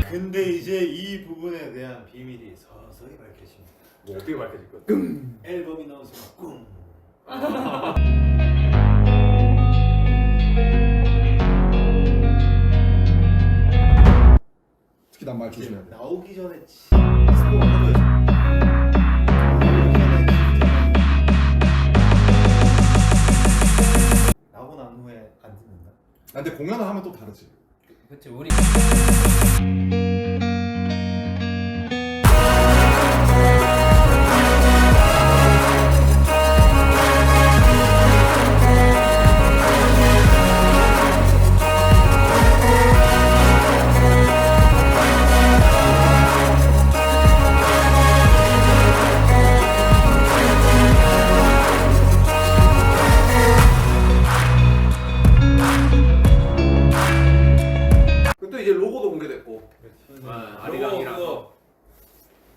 근데 이제 이 부분에 대한 비밀이 서서히 밝혀집니다. 뭐 어떻게 밝혀질 거야? 앨범이 나오서 꿍. 특히 난 말 조심해. 나오기 전에 스포가 해줘야지. 나오고 난 후에 안 듣는다. 근데 공연을 하면 또 다르지. 그치 우리 또 이제 로고도 공개됐고. 아리랑이랑 그거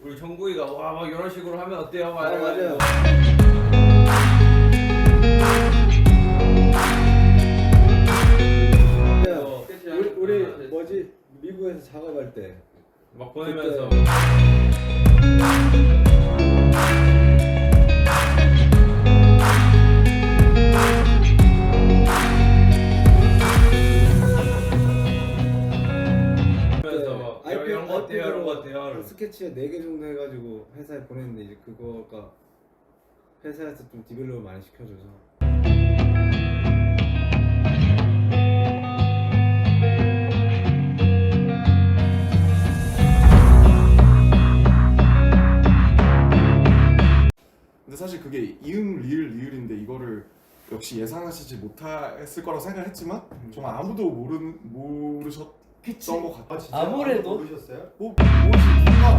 우리 정국이가 와 막 이런 식으로 하면 어때요? 막 맞아요. 우리 뭐지 미국에서 작업할 때 막 보내면서 보면서 막 이런 거 어때요? 이런 거 어때요? 스케치에 4개 정도 해가지고 회사에 보냈는데 이제 그거가 회사에서 좀 디벨롭을 많이 시켜줘서 근데 사실 그게 이응 리을 리을인데 이거를 역시 예상하시지 못했을 거라고 생각했지만 정말 아무도 모르셨던 것 같아. 진짜 아무래도? 모르셨어요? 뭐지 누가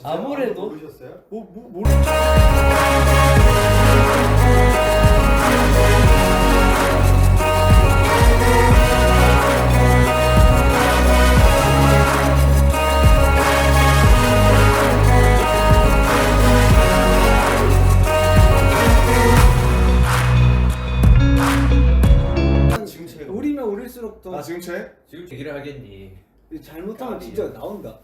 아무래도? 모르셨어요? 모르. 지금 제가 우리면 우릴수록 더 지금 채? 지금 얘기를 하겠니? 잘못하면 진짜 나온다.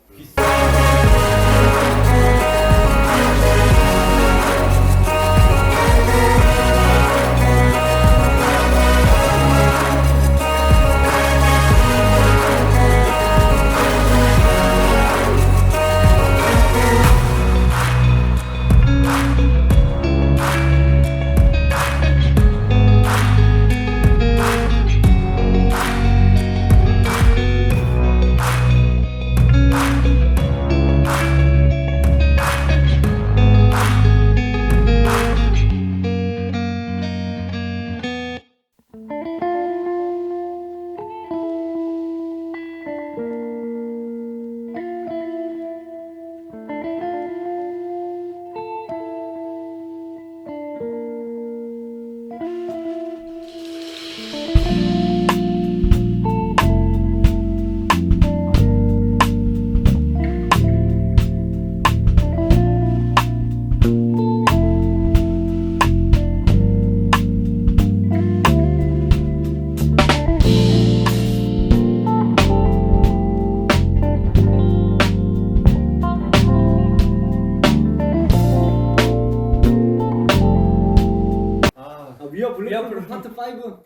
위아 블랙홀 파트 5.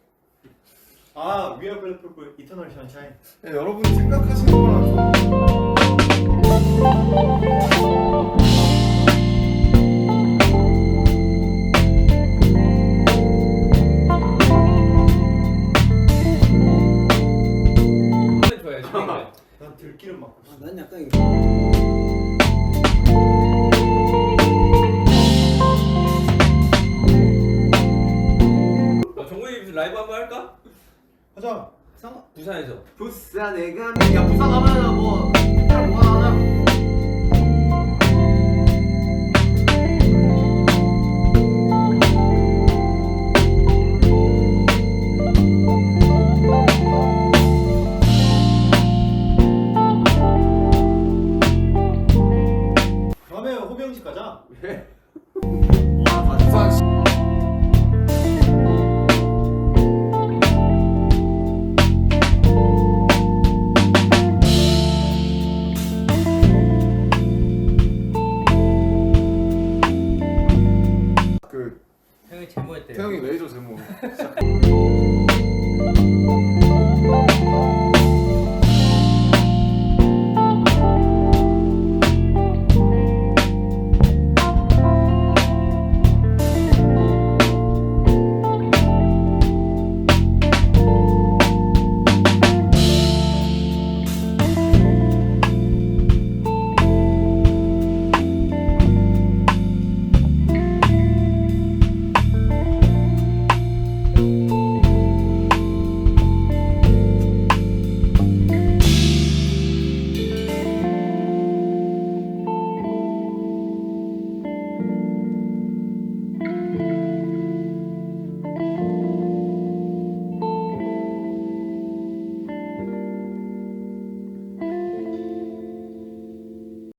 위아 블랙풀 이터널 션샤인. 네, 여러분이 생각하시는 거랑 난 약간 이거 정국이 라이브 한번 할까? 하자. 부산에서. 부산에 가면 야 부산 가면 뭐 뭐가 하나 다음에 호병집 가자. 부산 시- 그 형이 제모했대. 태영이 레이저 제모.